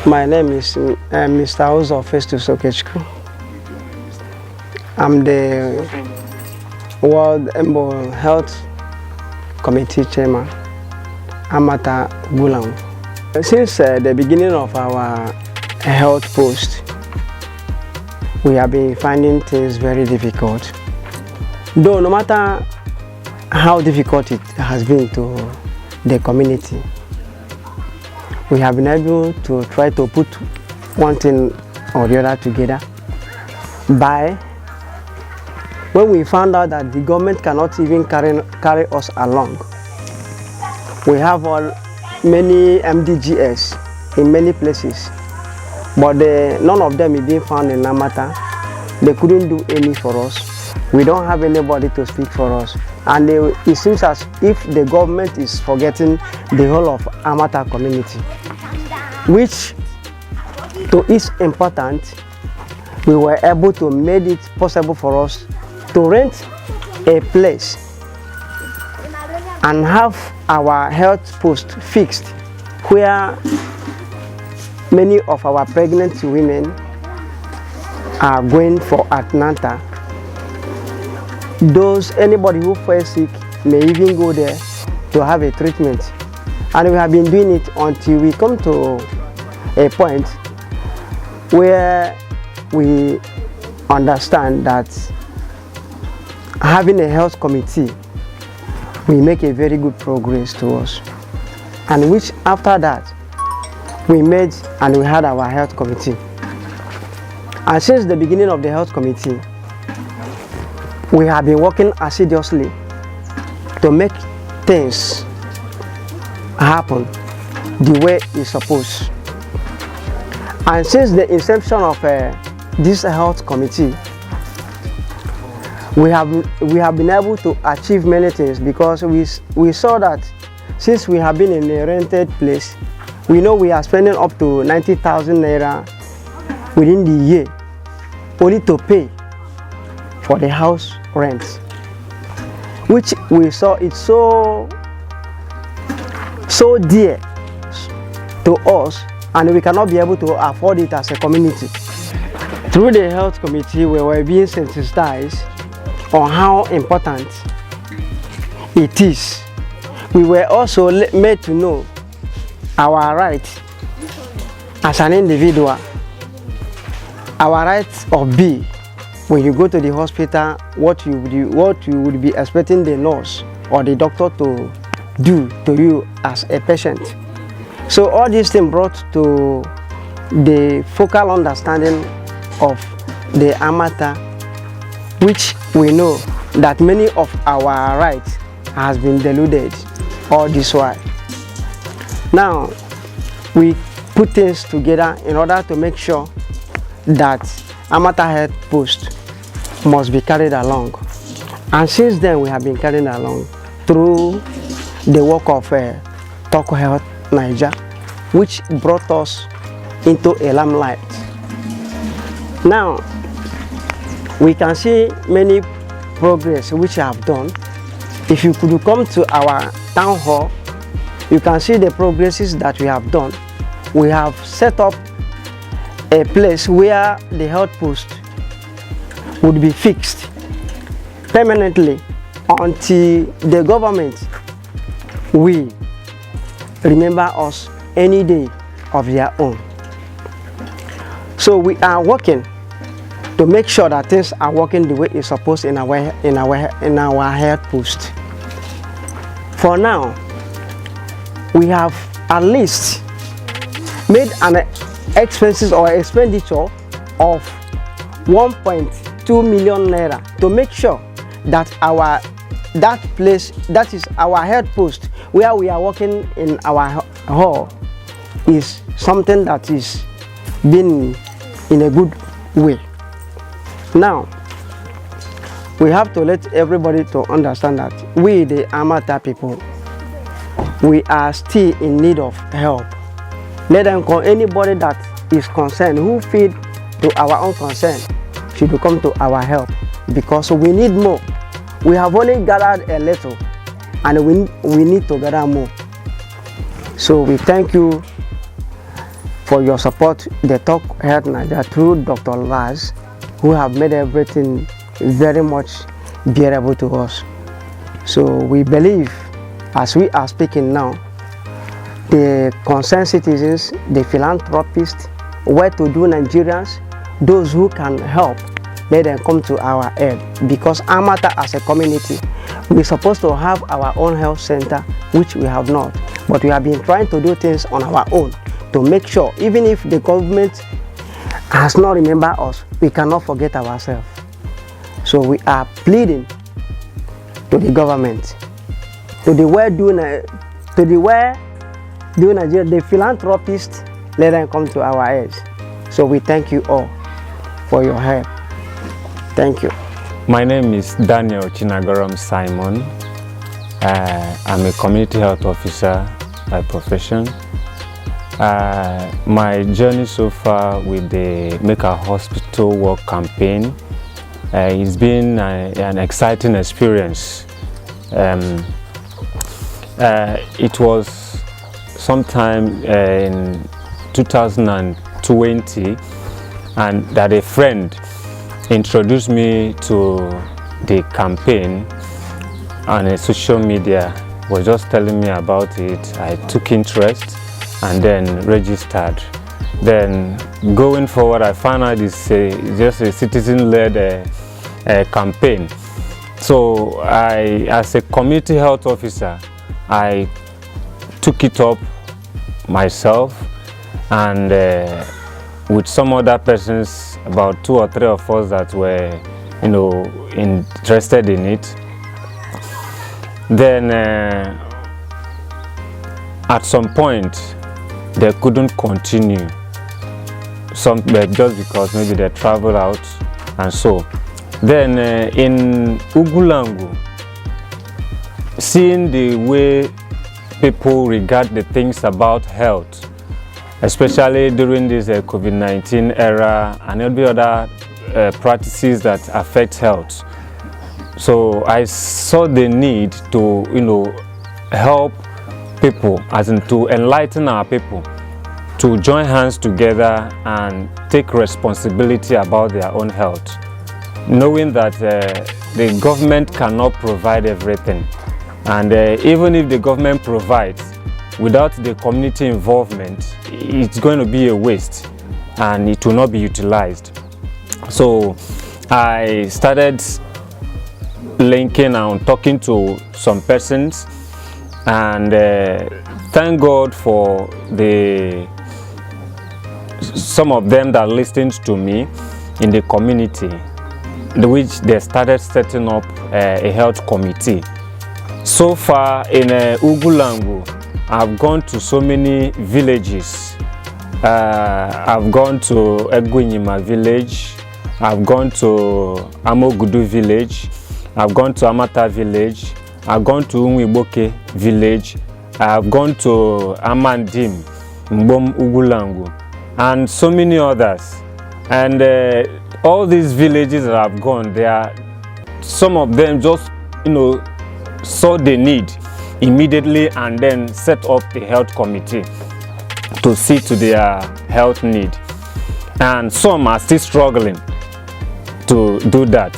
My name is Mr. Ozo Festus Okechukwu. I'm the World Embo Health Committee Chairman, Amata Ugwulangwu. Since the beginning of our health post, we have been finding things very difficult. Though no matter how difficult it has been to the community, we have been able to try to put one thing or the other together by when we found out that the government cannot even carry us along. We have many MDGs in many places, but none of them is being found in Amata. They couldn't do any for us. We don't have anybody to speak for us. And it seems as if the government is forgetting the whole of Amata community, which to its importance, we were able to make it possible for us to rent a place and have our health post fixed, where many of our pregnant women are going for antenatal. Anybody who falls sick may even go there to have a treatment. And we have been doing it until we come to a point where we understand that having a health committee will make a very good progress to us. And which after that, we made and we had our health committee. And since the beginning of the health committee, we have been working assiduously to make things happen the way it's supposed. And since the inception of this health committee, we have been able to achieve many things, because we saw that since we have been in a rented place, we know we are spending up to 90,000 naira within the year only to pay for the house rent, which we saw it's so dear to us, and we cannot be able to afford it as a community. Through the health committee, we were being sensitized on how important it is. We were also made to know our rights as an individual, our rights of being. When you go to the hospital, what you would be expecting the nurse or the doctor to do to you as a patient. So all these things brought to the focal understanding of the Amata, which we know that many of our rights has been deluded all this while. Now, we put things together in order to make sure that Amata Health Post must be carried along. And since then, we have been carried along through the work of Toko Health Niger, which brought us into a limelight. Now, we can see many progress which we have done. If you could come to our town hall, you can see the progresses that we have done. We have set up a place where the health post would be fixed permanently until the government will remember us any day of their own. So we are working to make sure that things are working the way it's supposed in our health post. For now, we have at least made an expenses or expenditure of 1.2 million naira to make sure that that place, that is our health post where we are working in our hall, is something that is being in a good way. Now, we have to let everybody to understand that we, the Amata people, we are still in need of help. Let them call anybody that is concerned, who feed to our own concern, should come to our help, because we need more. We have only gathered a little, and we need to gather more. So we thank you for your support, the Talk Health Nigeria, through Dr. Laz, who have made everything very much bearable to us. So we believe, as we are speaking now, the concerned citizens, the philanthropists, well-to-do Nigerians, those who can help, let them come to our aid. Because Amata, as a community, we're supposed to have our own health center, which we have not. But we have been trying to do things on our own to make sure, even if the government has not remembered us, we cannot forget ourselves. So we are pleading to the government, to the well-doing Nigerians, the philanthropists, let them come to our aid. So we thank you all for your help. Thank you. My name is Daniel Chinagorom Simon. I'm a community health officer by profession. My journey so far with the Make Our Hospital Work campaign, it's been an exciting experience. It was sometime in 2020, and that a friend introduced me to the campaign on social media, was just telling me about it. I took interest and then registered. Then going forward, I found out it's just a citizen-led campaign. So as a community health officer, I took it up myself, and with some other persons, about 2 or 3 of us that were, interested in it. Then at some point, they couldn't continue. Just because maybe they traveled out and so. Then in Ugwulangwu, seeing the way people regard the things about health, especially during this COVID-19 era and every other practices that affect health. So I saw the need to, help people, as in to enlighten our people, to join hands together and take responsibility about their own health, knowing that the government cannot provide everything. And even if the government provides, without the community involvement, it's going to be a waste and it will not be utilized. So I started linking and talking to some persons, and thank God for some of them that listened to me in the community, which they started setting up a health committee. So far in Ugwulangwu, I've gone to so many villages. I've gone to Ebonyi village, I've gone to Amogudu village, I've gone to Amata village, I've gone to Umwiboke village, I've gone to Amandim, Mbom Ugwulangwu, and so many others. And all these villages that I've gone, some of them just, saw the need immediately and then set up the health committee to see to their health need. And some are still struggling to do that.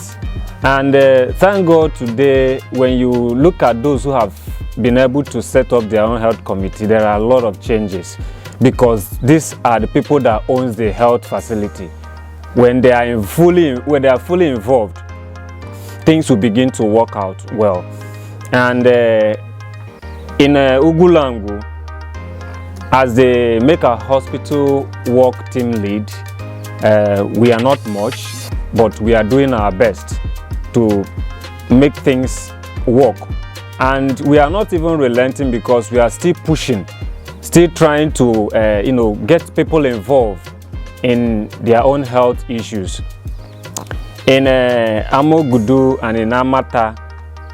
And thank God today, when you look at those who have been able to set up their own health committee, there are a lot of changes, because these are the people that owns the health facility. When they are fully involved, things will begin to work out well. And in Ugwulangwu, as the Make Our Hospital Work team lead, we are not much, but we are doing our best to make things work. And we are not even relenting, because we are still pushing, still trying to get people involved in their own health issues. In Amogudu and in Amata,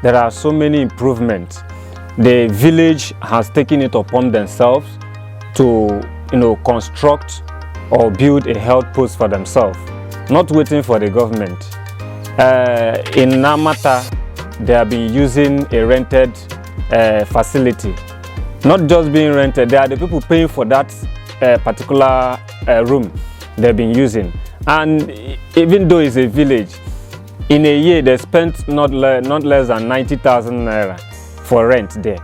there are so many improvements. The village has taken it upon themselves to construct or build a health post for themselves, not waiting for the government. In Amata, they have been using a rented facility. Not just being rented, they are the people paying for that particular room they've been using. And even though it's a village, in a year they spent not less than 90,000 naira for rent there.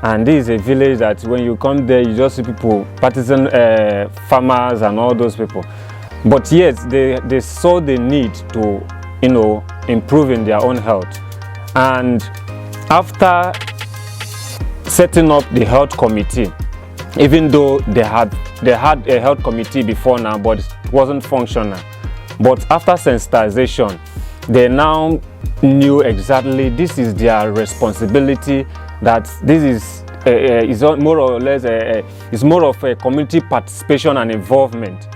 And this is a village that when you come there, you just see people, partisan farmers and all those people. But yet they saw the need to, improve in their own health. And after setting up the health committee, even though they had a health committee before now, but it wasn't functional. But after sensitization, they now knew exactly this is their responsibility, that this is more or less is more of a community participation and involvement.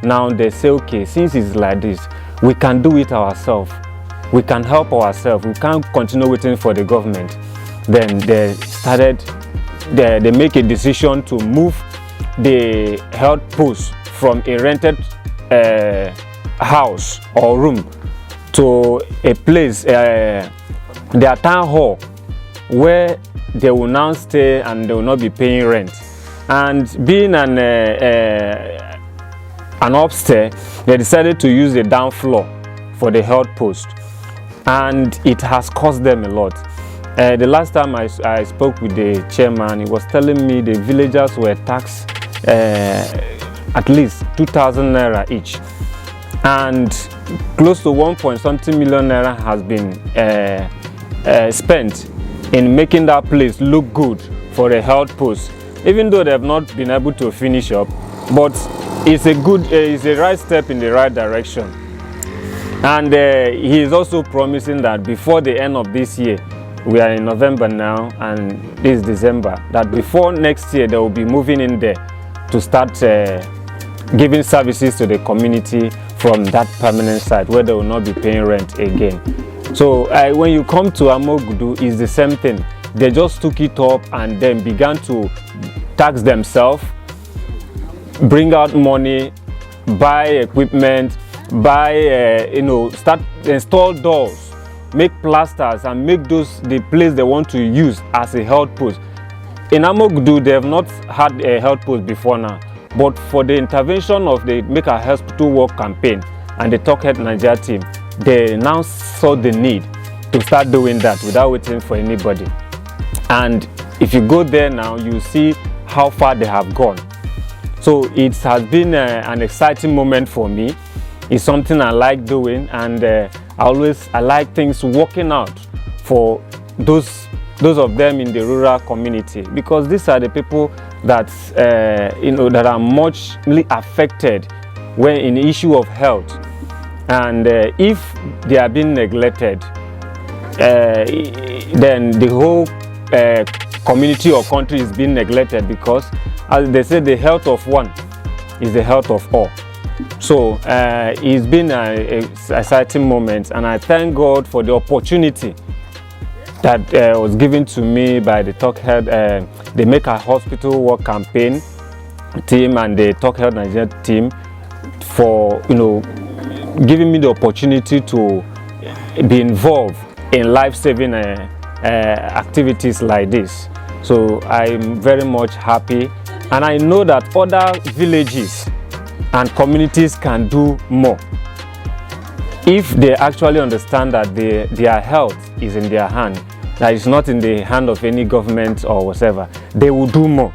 Now they say, okay, since it's like this, we can do it ourselves. We can help ourselves. We can't continue waiting for the government. Then they make a decision to move the health post from a rented house or room to a place, their town hall, where they will now stay and they will not be paying rent. And being an upstairs, they decided to use the down floor for the health post, and it has cost them a lot. The last time I spoke with the chairman, he was telling me the villagers were taxed at least 2,000 naira each, and close to 1.something million naira has been spent in making that place look good for a health post, even though they have not been able to finish up. But it's a right step in the right direction. And he is also promising that before the end of this year, we are in November now and this is December, that before next year they will be moving in there to start giving services to the community from that permanent site where they will not be paying rent again. So when you come to Amogudu, it's the same thing. They just took it up and then began to tax themselves, bring out money, buy equipment, start install doors, make plasters, and make the place they want to use as a health post. In Amogudu, they have not had a health post before now, but for the intervention of the Make Our Hospital Work campaign and the Talk Health Nigeria team, they now saw the need to start doing that without waiting for anybody. And if you go there now, you see how far they have gone. So it has been an exciting moment for me. It's something I like doing, and I like things working out for those of them in the rural community, because these are the people that that are muchly affected when in the issue of health. And if they are being neglected, then the whole community or country is being neglected, because as they say, the health of one is the health of all. So it's been an exciting moment, and I thank God for the opportunity that was given to me by the Talk Health, the Make Our Hospital Work campaign team and the Talk Health Nigeria team for giving me the opportunity to be involved in life-saving activities like this. So I'm very much happy, and I know that other villages and communities can do more if they actually understand that their health is in their hand, that it's not in the hand of any government or whatever. They will do more,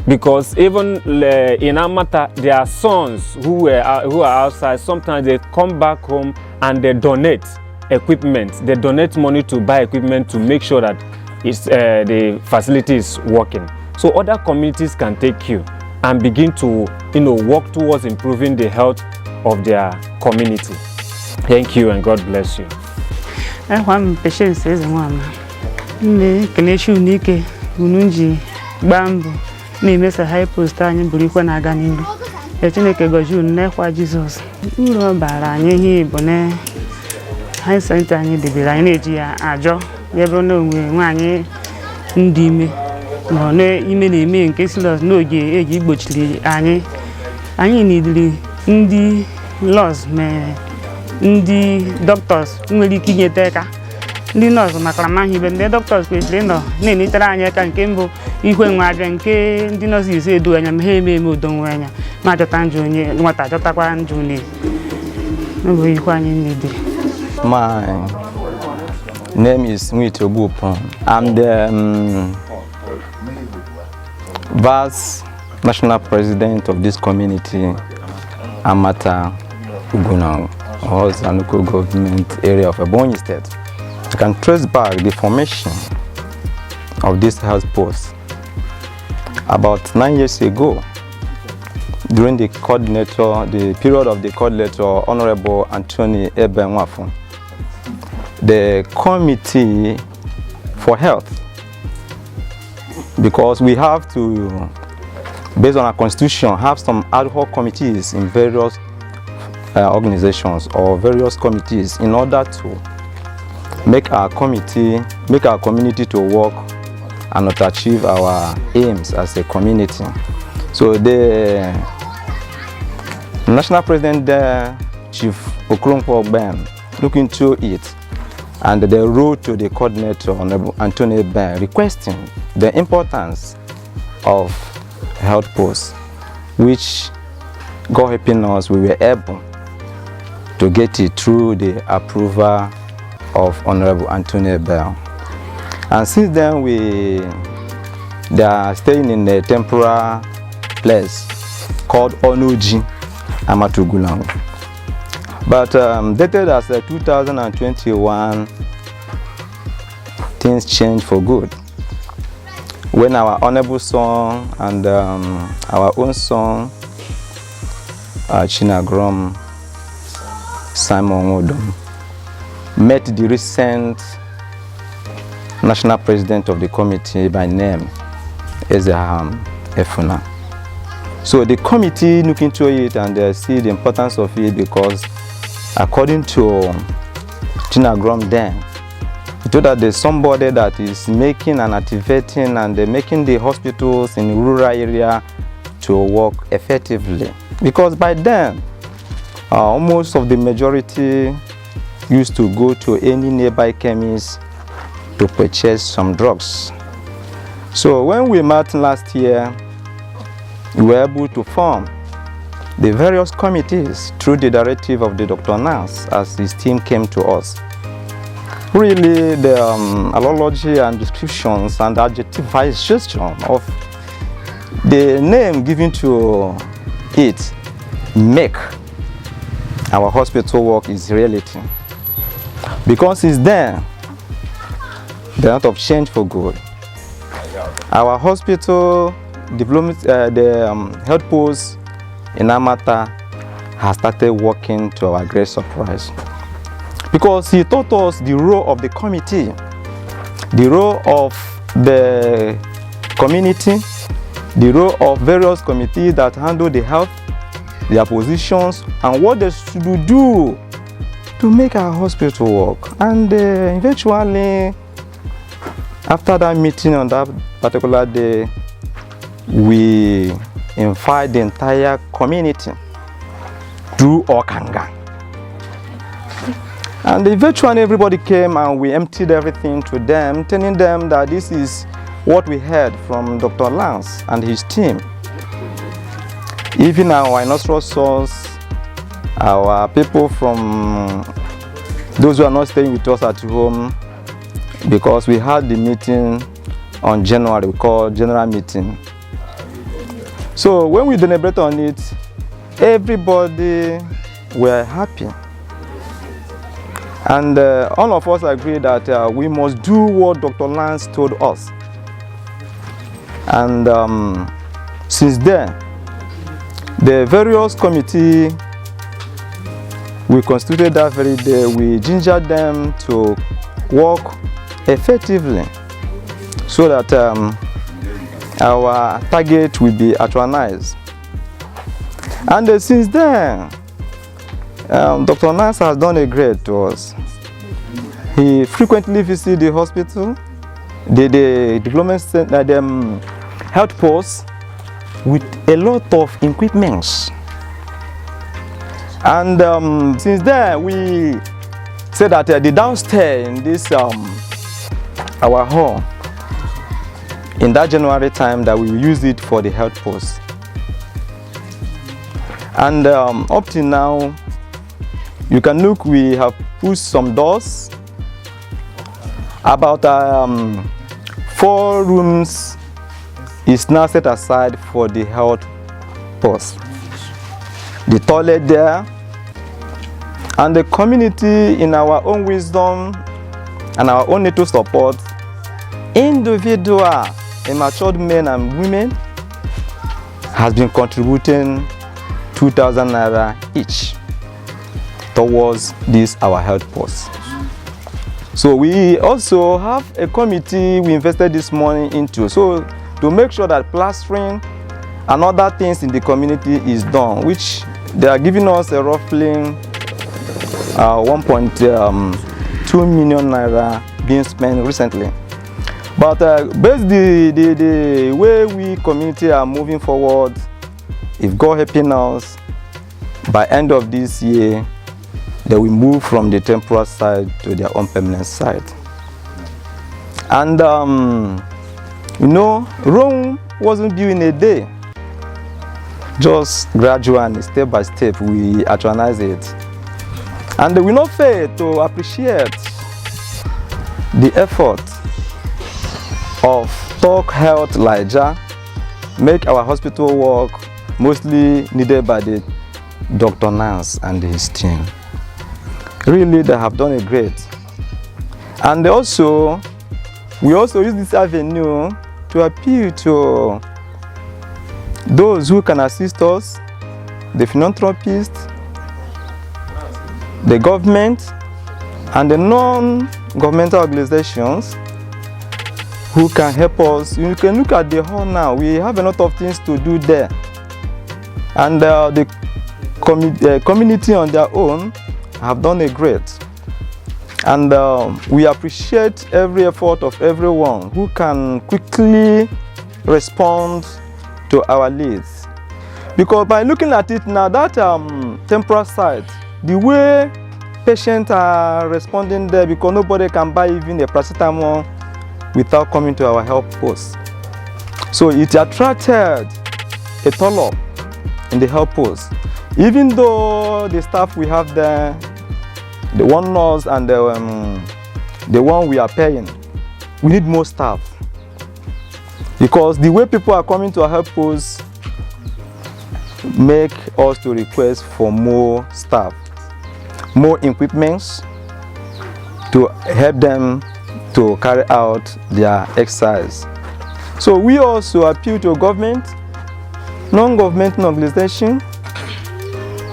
because even in Amata, there are sons who are outside. Sometimes they come back home and they donate equipment. They donate money to buy equipment to make sure that the facility is working. So other communities can take cue and begin to work towards improving the health of their community. Thank you, and God bless you. I'm patient as one. Connection Nike, Ununji, Bambo, Nimes a high post and Burikwana Ganindo. A Chineke Goju, Nekwa Jesus. Uro Barani, Bonnet, High Center, the Bilanegia, Ajo, Yebono, Wanye, Ndime, no, email me in case lost no ye, butchly, Annie needly, Ndi lost me. Ndi doctors nwere ike inye teka ndị nọọsụ makara amaghị ibe ndị dọkịta kwesịrị ịnọ na-enetere anyị aka nke mbụ ikwe nwe abịa nke ndị nọọsụ ise edo anya ma ha eme udo nwe anya ma achọta njụ onye nwata achọtakwa njụ n'oge ikwe anyị na-edere. My name is Amata Ugwulangwu. I'm the Vice National President of this community, Amata Ugwulangwu, Ohaozara local government area of Ebonyi State. I can trace back the formation of this health post about 9 years ago, during the period of the coordinator, Honorable Anthony Ebonyi. The committee for health, because we have to, based on our constitution, have some ad hoc committees in various organizations or various committees in order to make our community to work and to achieve our aims as a community. So the national president there, Chief Okonkwo, look into it, and they wrote to the coordinator, Honorable Anthony Ebonyi, requesting the importance of health posts, which, God helping us, we were able to get it through the approval of Honorable Anthony Ebonyi. And since then, they are staying in a temporary place called Onoji, Amata Ugwulangwu. But dated as 2021, things changed for good. When our honorable son and our own son, Chinagrom Simon Odom, met the recent national president of the committee by name, Ezeham Efuna. So the committee look into it and they see the importance of it, because according to Chinagrom then, he told that there's somebody that is making and activating and making the hospitals in rural area to work effectively. Because by then, almost of the majority used to go to any nearby chemist to purchase some drugs. So when we met last year, we were able to form the various committees through the directive of the Dr. Nance as his team came to us. Really, the allogy and descriptions and adjectivization of the name given to it make our hospital work is reality. Because it's there, the lot of change for good. Our hospital development, the health post in Amata has started working to our great surprise. Because he taught us the role of the committee, the role of the community, the role of various committees that handle the health, their positions, and what they should do to make our hospital work. And eventually, after that meeting on that particular day, we invite the entire community through Okanga. And eventually everybody came and we emptied everything to them, telling them that this is what we heard from Dr. Lance and his team. Even our industrial source, our people from those who are not staying with us at home, because we had the meeting on January, we call general meeting. So when we deliberate on it, everybody were happy. And all of us agree that we must do what Dr. Lance told us. And since then, the various committee we constituted that very day, we gingered them to work effectively so that our target will be actualized. And since then, Dr. Nance has done a great to us. He frequently visits the hospital, the development center, the health posts with a lot of equipments. And since then, we say that the downstairs in this our hall, in that January time, that we will use it for the health post. And up till now, you can look, we have pushed some doors. About 4 rooms is now set aside for the health post. The toilet there, and the community, in our own wisdom and our own little support, individual matured men and women has been contributing 2,000 naira each towards this our health post. So we also have a committee we invested this money into, so to make sure that plastering and other things in the community is done, which they are giving us a roughly 1.2 million naira being spent recently. But based the way we community are moving forward, if God helping us, by end of this year, they will move from the temporary side to their own permanent side. And you know, Rome wasn't built in a day. Just gradual and step by step, we actualize it. And we not fail to appreciate the effort of Talk Health Nigeria, make our hospital work mostly needed by the Dr. Nance and his team. Really, they have done a great. And also, we also use this avenue to appeal to those who can assist us, the philanthropists, the government, and the non-governmental organizations who can help us. You can look at the hall now. We have a lot of things to do there. And the community on their own have done a great. And we appreciate every effort of everyone who can quickly respond to our needs. Because by looking at it now, that temporary site, the way patients are responding there, because nobody can buy even a paracetamol without coming to our health post. So it attracted a turn-up in the health post. Even though the staff we have there, the one nurse and the one we are paying, we need more staff. Because the way people are coming to our health post make us to request for more staff, more equipments to help them to carry out their exercise. So we also appeal to government, non-governmental organization,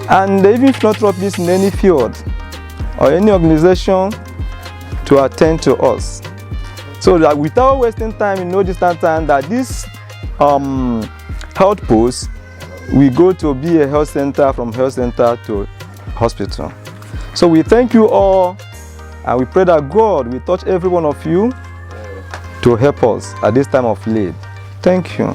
and even philanthropists in any field or any organization to attend to us. So that without wasting time in no distant time, that this health post, we go to be a health center, from health center to hospital. So we thank you all, and we pray that God will touch every one of you to help us at this time of need. Thank you.